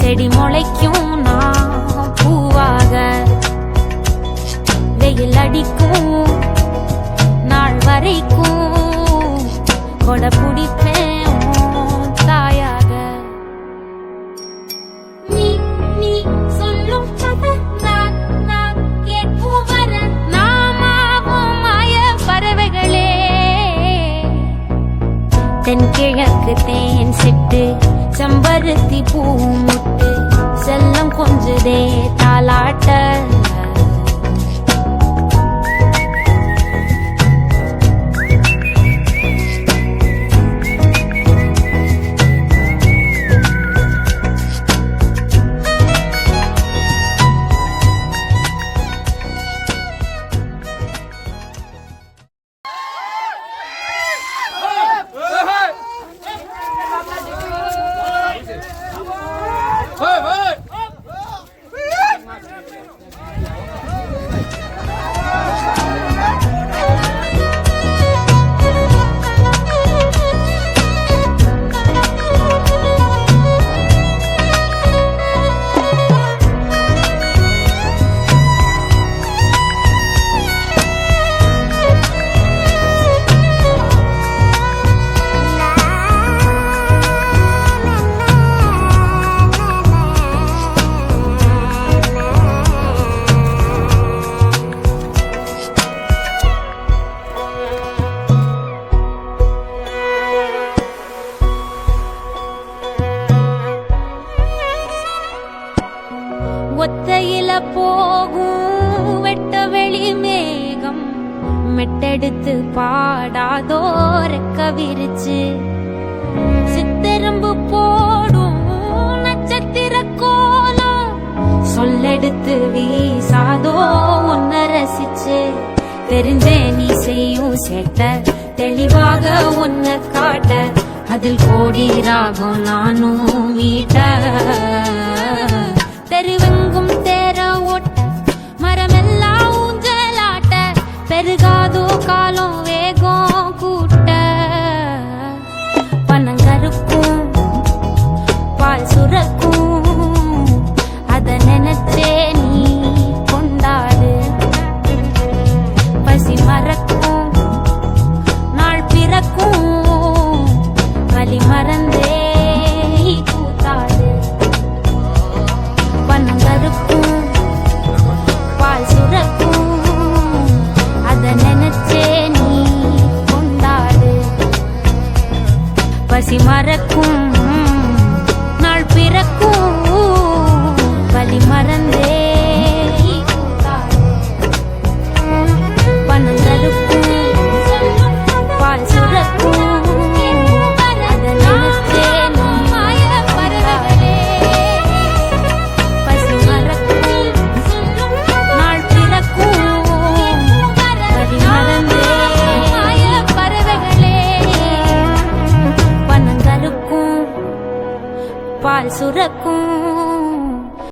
செடி முளைக்கும் நான் பூவாக வெயில் அடிக்கும் நாள் வரைக்கும் கொடை பிடிப்பேன் தாயாக. நீ நீ சொல்லும் கதை நான் கேட்கும் வர நாமாவும் மாய பறவைகளே. தென்கிழக்கு தேன் சிட்டு செம்பருத்தி பூ முட்டு செல்லம் கொஞ்சதே தாலாட்ட. ஒத்தையில போகும் வெட்ட வெளி மேகம் மெட்டெடுத்து பாடாதோ ரெக்க விரிச்சு. சித்தெரும்பு போடும் நட்சத்திர கோலம் சொல்லெடுத்து வீசாதோ உன்ன ரசிச்சு. தெரிஞ்சே நீ செய்யும் சேட்ட தெளிவாக உன்னை காட்ட அதில் கோடி ராகம் நானும் மீட்ட. தெருவெங்கும் தேர ஓட்ட மரமெல்லாம் ஊஞ்சலாட்ட பெருகாதோ காலம் வேகம் கூட்ட. பனங்கருக்கும் பால் சுரக்கும் அத நினைச்சே நீ கொண்டாடு. பசி மறக்கும் நாள் பிறக்கும் வலி மறந்தே கூத்தாடு. பனங்கருக்கும் பால் சுரக்கும் அத நினைச்சே நீ கொண்டாடு. பசி மறக்கும் நாள் பிறக்கும் வலி மறந்தே கூத்தாடு. பனங்கருக்கும் பால் சுரக்கும் பால் சுரக்கும்